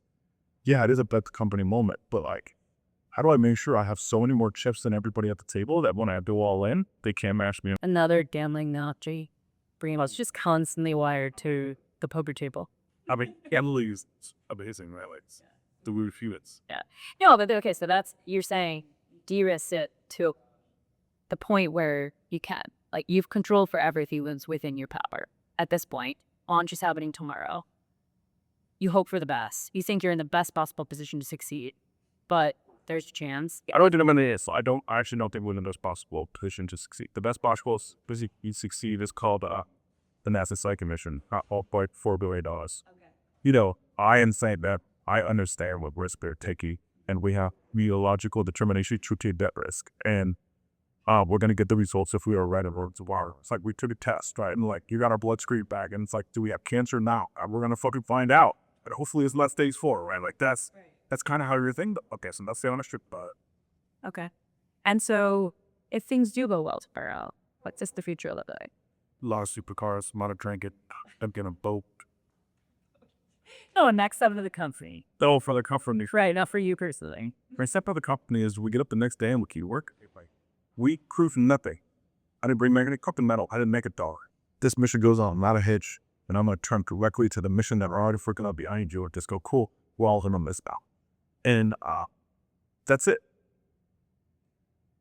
Yeah, it is a bet the company moment, but like, how do I make sure I have so many more chips than everybody at the table that when I do all in, they can't match me? Another gambling analogy. Brain was just constantly wired to the poker table. I mean, gambling is amazing, right? Like, the we refute it. No, but okay, so that's, you're saying de-risk it to the point where you can. Like, you've control for everything that's within your power at this point. Launch is happening tomorrow. You hope for the best. You think you're in the best possible position to succeed, but there's a chance. I don't think it is. I actually don't think we're in the best possible position to succeed. The best possible position you succeed is called the NASA Psyche mission, $4 billion. Okay. You know, I am saying that I understand what risk we're taking, and we have biological determination to take that risk. And we're going to get the results if we are right or tomorrow. It's like, we took a test, right? And like, you got our blood screen back, and it's like, do we have cancer now? We're going to fucking find out. And hopefully it's less stage 4, right? Like, that's kind of how you're thinking. Okay, so that's the honest truth about it. Okay. And so if things do go well tomorrow, what's just the future look like? A lot of supercars, a lot of drinking, I'm getting a boat. No, next step of the company. Though for the company, Right, not for you personally. my step of the company is we get up the next day and we keep working. We crew for nothing. I didn't bring any cooking metal. I didn't make a dollar. This mission goes on, not a hitch. And I'm going to turn directly to the mission that we're already freaking up behind you and just go, cool, we're all in on this now. And that's it.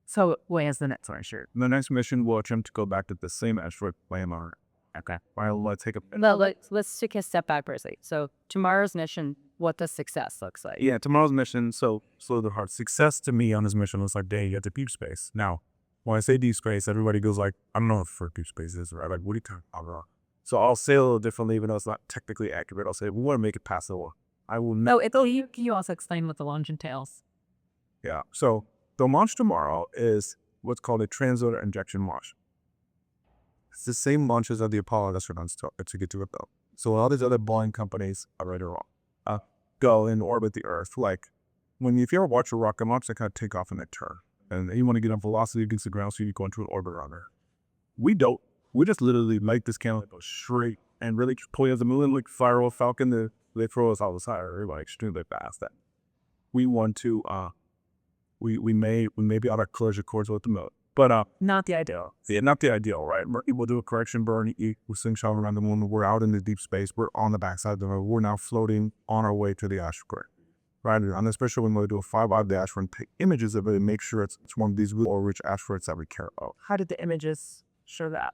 So what is the next one? Sure. The next mission will attempt to go back to the same asteroid landmark. Okay. I'll take a... Well, let's take a step back for a second. So tomorrow's mission, what does success looks like? Yeah, tomorrow's mission, so slow the heart. Success to me on this mission looks like, day at the deep space. Now, when I say deep space, everybody goes like, I don't know what deep space is, right? Like, what are you talking about? So I'll say a little differently, even though it's not technically accurate. I'll say, we want to make it past the wall. I will not... Can you also explain what the launch entails? Yeah, so the launch tomorrow is what's called a translunar injection launch. It's the same launches that the Apollo astronauts took to get to it, though. So all these other Boeing companies are right or wrong. Go and orbit the Earth. Like, if you ever watch a rocket launch, they kind of take off and they turn. And you want to get on velocity against the ground, so you go into an orbit around Earth. We don't. We just literally light this candle and go straight and really just pull you as the moon, like fire a falcon. They throw us out the side. We're like extremely fast. That we want to. We may be out of collision course with the moon. But Not the ideal. yeah, not the ideal, right? We'll do a correction burn, we'll slingshot around the moon. We're out in the deep space. We're on the backside of the moon. We're now floating on our way to the asteroid, right? And especially when we do a 5-hour the asteroid and take images of it and make sure it's one of these really rich asteroids that we care about. How did the images show that?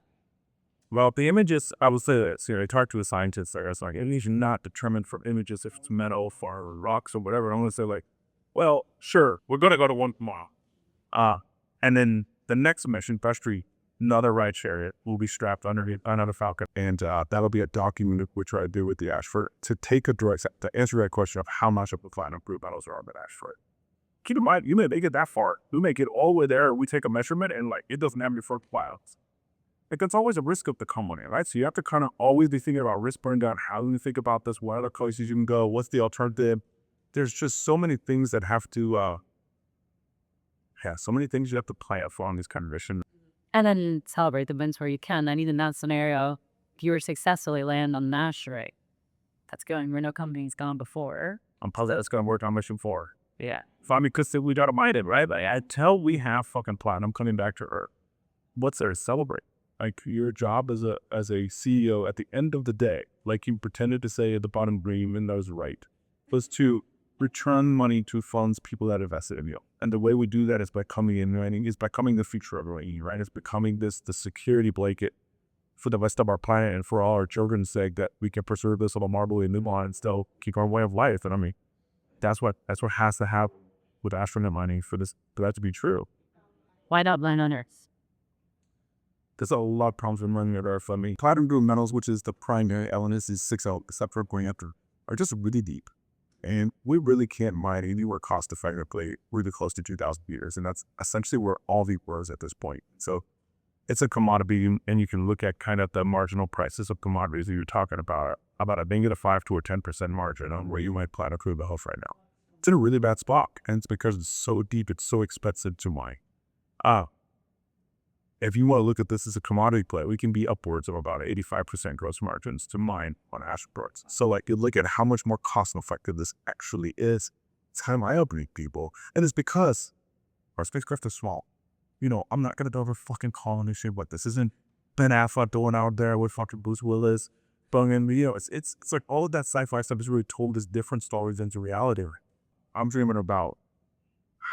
Well, the images, I would say this, I talked to a scientist there. It's like, it is not determined from images if it's metal, fire, or rocks, or whatever. I'm going to say like, well, sure, we're going to go to one tomorrow. And then the next mission, Pestry, another ride chariot, will be strapped underneath another Falcon. And that'll be a document we try to do with the asteroid to take a direct, to answer that question of how much of the platinum group metals are on that asteroid. Keep in mind, you may make it that far. You make it all the way there, we take a measurement, and like, it doesn't have any first clouds. Like, that's always a risk of the company, right? So you have to kind of always be thinking about risk burn down. How do you think about this? What other places you can go? What's the alternative? There's just so many things that have to, so many things you have to play out for on this kind of mission. And then celebrate the wins where you can. And even in that scenario, if you were successfully land on an asteroid, that's going where no company's gone before. I'm positive that's going to work on mission 4. Yeah. Finally, because we got to mind it, right? But until we have fucking platinum coming back to Earth, what's there to celebrate? Like, your job as a CEO at the end of the day, like you pretended to say at the bottom green, and that was right, was to return money to funds people that invested in you. And the way we do that is by coming in mining, is by becoming the future of mining, right? It's becoming the security blanket for the rest of our planet and for all our children's sake, that we can preserve this little marble in Newmont and still keep our way of life. And I mean, that's what has to happen with astronaut mining for that to be true. Why not land on Earth? There's a lot of problems with mining at Earth. I mean, platinum group metals, which is the primary element, is 6L, except for going after, are just really deep. And we really can't mine anywhere cost effectively really close to 2,000 meters. And that's essentially where all the ore is at this point. So it's a commodity, and you can look at kind of the marginal prices of commodities that you're talking about a -5 to a 10% margin on where you might plan a crude health right now. It's in a really bad spot, and it's because it's so deep, it's so expensive to mine. If you want to look at this as a commodity play, we can be upwards of about 85% gross margins to mine on Asteroids. So like, you look at how much more cost effective this actually is. It's kind of eye-opening, people. And it's because our spacecraft is small. You know, I'm not going to do over fucking colony shit, but this isn't Ben Affleck doing out there with fucking Bruce Willis. Bunging, you know, it's like all of that sci-fi stuff is really told as different stories into reality. I'm dreaming about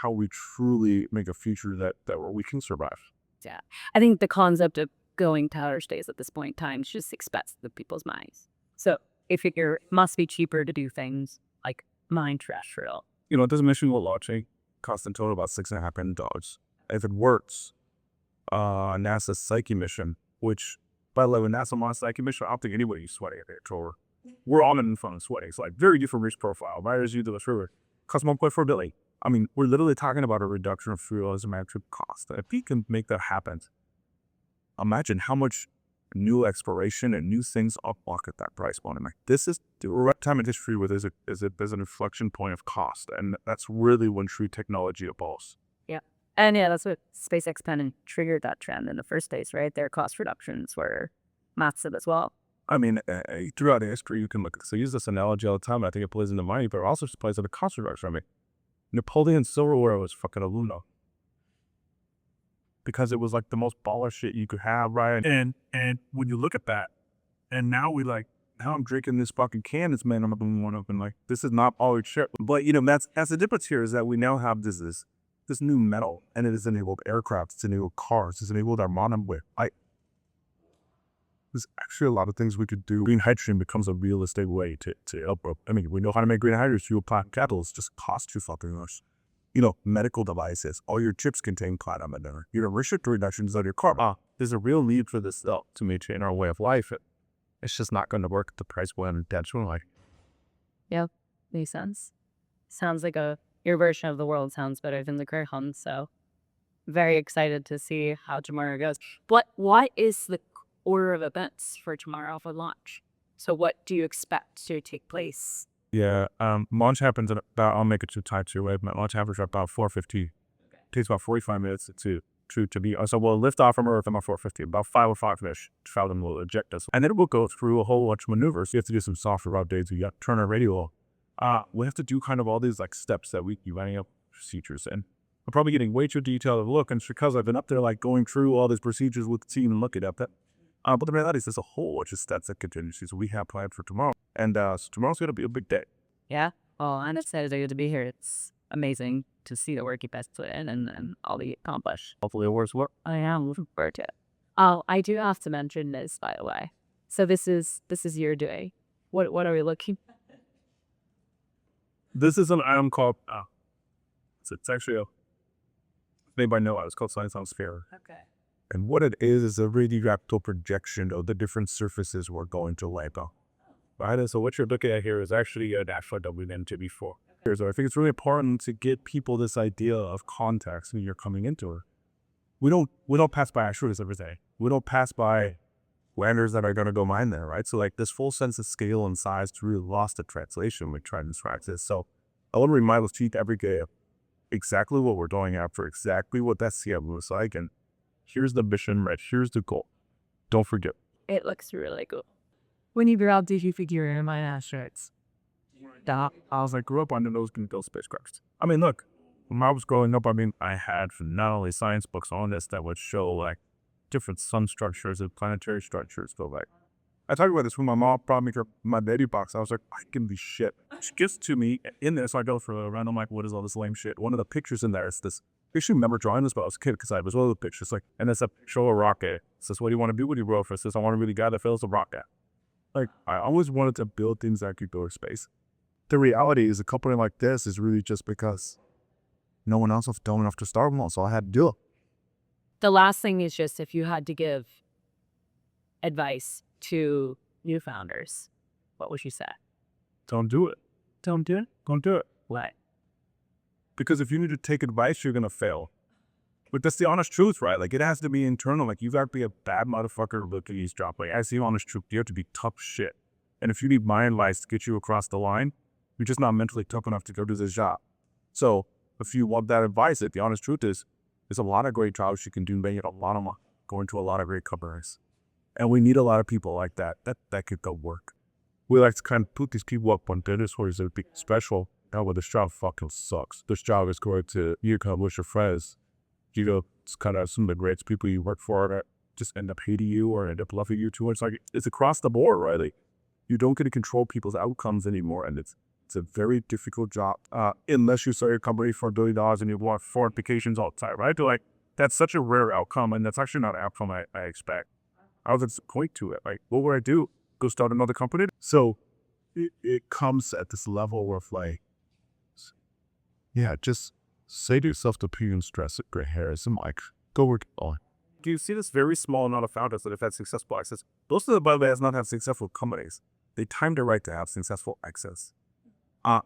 how we truly make a future that where we can survive. Yeah. I think the concept of going to outer space at this point in time is just expensive in people's minds. So I figure it must be cheaper to do things like mine terrestrial. You know, this mission will launching cost in total about $6.5 million. If it works, NASA's Psyche mission, which, by the way, when NASA launched Psyche mission, I don't think anybody's sweating at the controller. We're all in front of sweating. It's like very different risk profile. Virus you to this river costs $1.4 billion. I mean, we're literally talking about a reduction of fuel as a matter of cost. If we can make that happen, imagine how much new exploration and new things unlock at that price point. And like, this is the right time in history where there's an inflection point of cost, and that's really when true technology evolves. Yeah. And yeah, that's what SpaceX kind of triggered that trend in the first place, right? Their cost reductions were massive as well. I mean, throughout history, you can look at, so I use this analogy all the time, and I think it plays into money, but it also plays into cost reduction. I mean, Napoleon's silverware was fucking aluminum because it was like the most baller shit you could have, right? And when you look at that, and now I'm drinking this fucking can that's made of aluminum, and like, this is not all shit. But you know, that's the difference here, is that we now have this new metal, and it has enabled aircraft, it's enabled cars, it's enabled our modern way. There's actually a lot of things we could do. Green hydrogen becomes a realistic way to help. I mean, we know how to make green hydrogen fuel plant catalysts, just cost too fucking much. You know, medical devices, all your chips contain platinum in there. You know, restricted reductions on your carbon. There's a real need for this to maintain our way of life. It's just not going to work at the price point intentionally. Yeah, makes sense. Sounds like your version of the world sounds better than the Great Hunt, so very excited to see how tomorrow goes. But what is the order of events for tomorrow for launch? So what do you expect to take place? Yeah, launch happens at about, I'll make it to time to way, but launch happens at about 4:50. Takes about 45 minutes to be, so we'll lift off from Earth at about 4:50, about 5:05-ish, Falcon will eject us. And then we'll go through a whole bunch of maneuvers. You have to do some software updates, you got to turn our radio on. We have to do kind of all these like steps that we keep running up procedures. And I'm probably getting way too detailed of a look, and it's because I've been up there like going through all these procedures with the team and looking at that. But the reality is there's a whole bunch of steps and contingencies we have planned for tomorrow. And so tomorrow's going to be a big day. Yeah. Well, I'm excited to be here. It's amazing to see the work you guys put in and all the accomplished. Hopefully it works well. I am looking forward to it. Oh, I do have to mention this, by the way. So this is your day. What are we looking at? This is an item called, it's actually made by NOAA. It's called Science on Sphere. Okay. And what it is a radiographical projection of the different surfaces we're going to land on. Right? And so what you're looking at here is actually an asteroid that we've been to before. So I think it's really important to get people this idea of context when you're coming into it. We don't pass by asteroids every day. We don't pass by landers that are going to go mine there, right? So like this full sense of scale and size to really lost in translation when trying to describe this. So I want to remind us to eat every day of exactly what we're going after, exactly what that CM looks like, and here's the mission, right? Here's the goal. Don't forget. It looks really cool. When you grew up, did you figure in my asteroids? I grew up under those spacecrafts. I mean, look, when I was growing up, I mean, I had not only science books on this that would show like different sun structures and planetary structures, but like I talked about this when my mom brought me my baby box. I was like, I can be shit. She gives to me in there, so I go for a run. I'm like, what is all this lame shit? One of the pictures in there is this. I actually remember drawing this, but I was a kid because I was one of the pictures. Like, and it's a picture of a rocket. It says, what do you want to be when you grow up? It says, I want to be the guy that fills a rocket. Like, I always wanted to build things that could go to space. The reality is a company like this is really just because no one else was dumb enough to start one, so I had to do it. The last thing is just if you had to give advice to new founders, what would you say? Don't do it. Don't do it. Don't do it. Why? Because if you need to take advice, you're going to fail. But that's the honest truth, right? Like, it has to be internal. Like, you got to be a bad motherfucker to get these jobs. Like, that's the honest truth. You have to be tough shit. And if you need my advice to get you across the line, you're just not mentally tough enough to go do this job. So if you want that advice, the honest truth is, there's a lot of great jobs you can do, making a lot of money, going to a lot of great companies. And we need a lot of people like that could go work. We like to kind of put these people up on dinosaurs that would be special. Now, but this job fucking sucks. This job is going to, you come with your friends. You know, it's kind of some of the greatest people you work for that just end up hating you or end up loving you too. It's like, it's across the board, right? Like, you don't get to control people's outcomes anymore. And it's a very difficult job, unless you start your company for $1 billion and you want 4 vacations all the time, right? Like, that's such a rare outcome. And that's actually not an outcome I expect. I was at the point to it. Like, what would I do? Go start another company? So it comes at this level where, like, yeah, just say to yourself the pain and stress of gray hairs and like, go work on. Do you see this very small amount of founders that have had successful access? Most of them, by the way, has not had successful companies. They timed it right to have successful access.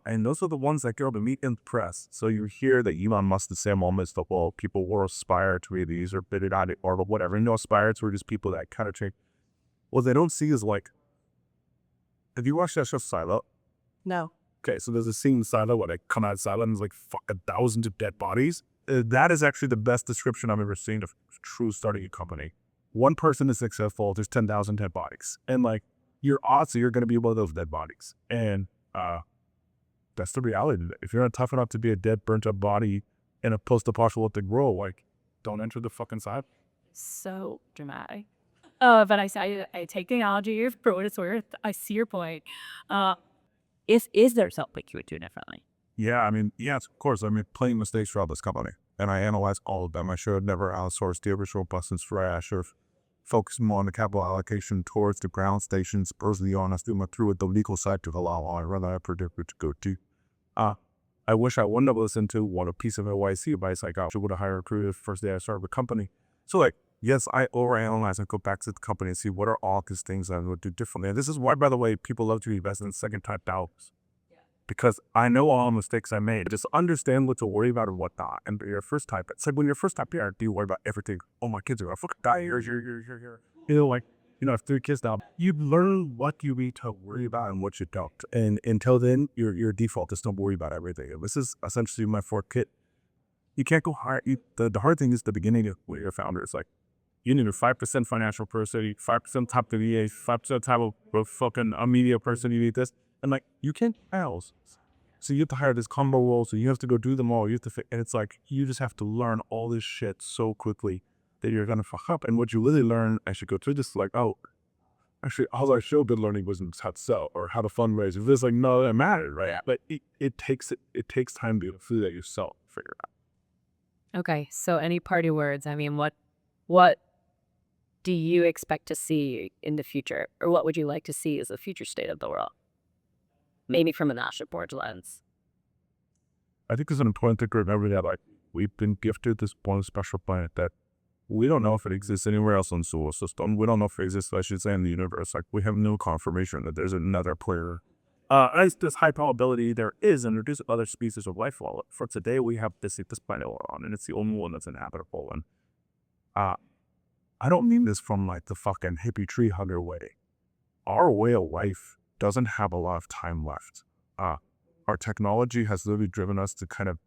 And those are the ones that go to meet in the press. So you hear that Elon Musk and Sam Altman's the, well, people will aspire to be these or bid it out or whatever. And no aspirants were just people that kind of change. What they don't see is like, have you watched that show Silo? No. Okay, so there's a scene in Silo where they come out of Silo and there's like fucking thousands of dead bodies. That is actually the best description I've ever seen of true starting a company. One person is successful, there's 10,000 dead bodies. And like, your odds are you're going to be one of those dead bodies. And that's the reality. If you're not tough enough to be a dead, burnt up body in a post-apocalyptic world, like, don't enter the fucking side. So dramatic. But I take the analogy for what it's worth. I see your point. Is there something you would do differently? Yeah, I mean, yes, of course. I mean, plenty of mistakes throughout this company. And I analyze all of them. I should have never outsourced the original bus and stray. I should have focused more on the capital allocation towards the ground stations. Personally honest, we went through with the legal side to allow all I rather predicted to go to. I wish I wouldn't have listened to one piece of NYC advice I got. I would have hired a recruiter the first day I started the company. So like, yes, I overanalyze and go back to the company and see what are all these things I would do differently. And this is why, by the way, people love to invest in second-type dollars. Because I know all the mistakes I made. Just understand what to worry about and what not. And your first type, it's like when you're first type parent, do you worry about everything? Oh, my kids are going to fucking die here. You know, like, you know, I have 3 kids now. You learn what you need to worry about and what you don't. And until then, your default is don't worry about everything. And this is essentially my 4th kid. You can't go higher. The hard thing is the beginning of when you're a founder. It's like, you need a 5% financial person, 5% top of the VA, 5% type of fucking a media person. You need this. And like, you can't else. So you have to hire this combo role. So you have to go do them all. You have to, and it's like, you just have to learn all this shit so quickly that you're going to fuck up. And what you really learn, I should go through this, like, oh, actually, all I should have been learning wasn't how to sell or how to fundraise. If it's like, no, that mattered, right? But it takes time to do that yourself, figure it out. Okay, so any party words? I mean, what do you expect to see in the future? Or what would you like to see as the future state of the world? Maybe from an AstroForge lens. I think it's an important thing to remember that, like, we've been gifted this one special planet that we don't know if it exists anywhere else in the solar system. We don't know if it exists, I should say, in the universe. Like, we have no confirmation that there's another player. There's high probability there is, and there's other species of life. Well, for today, we have this planet we're on, and it's the only one that's inhabitable. And I don't mean this from, like, the fucking hippie tree hugger way. Our way of life doesn't have a lot of time left. Our technology has literally driven us to kind of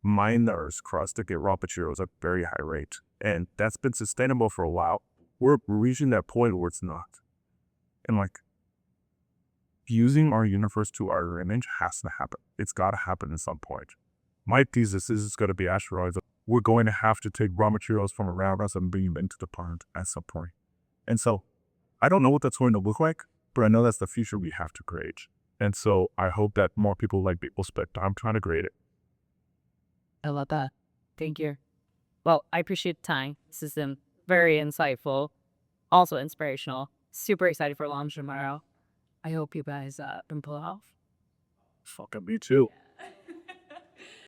mine the Earth's crust to get raw materials at a very high rate. And that's been sustainable for a while. We're reaching that point where it's not. And like, fusing our universe to our image has to happen. It's got to happen at some point. My thesis is it's going to be asteroids. We're going to have to take raw materials from around us and bring them into the planet at some point. And so I don't know what that's going to look like, but I know that's the future we have to create. And so I hope that more people like me will spend time trying to create it. I love that. Thank you. Well, I appreciate the time. This has been very insightful, also inspirational. Super excited for launch tomorrow. I hope you guys can pull it off. Fucking me too.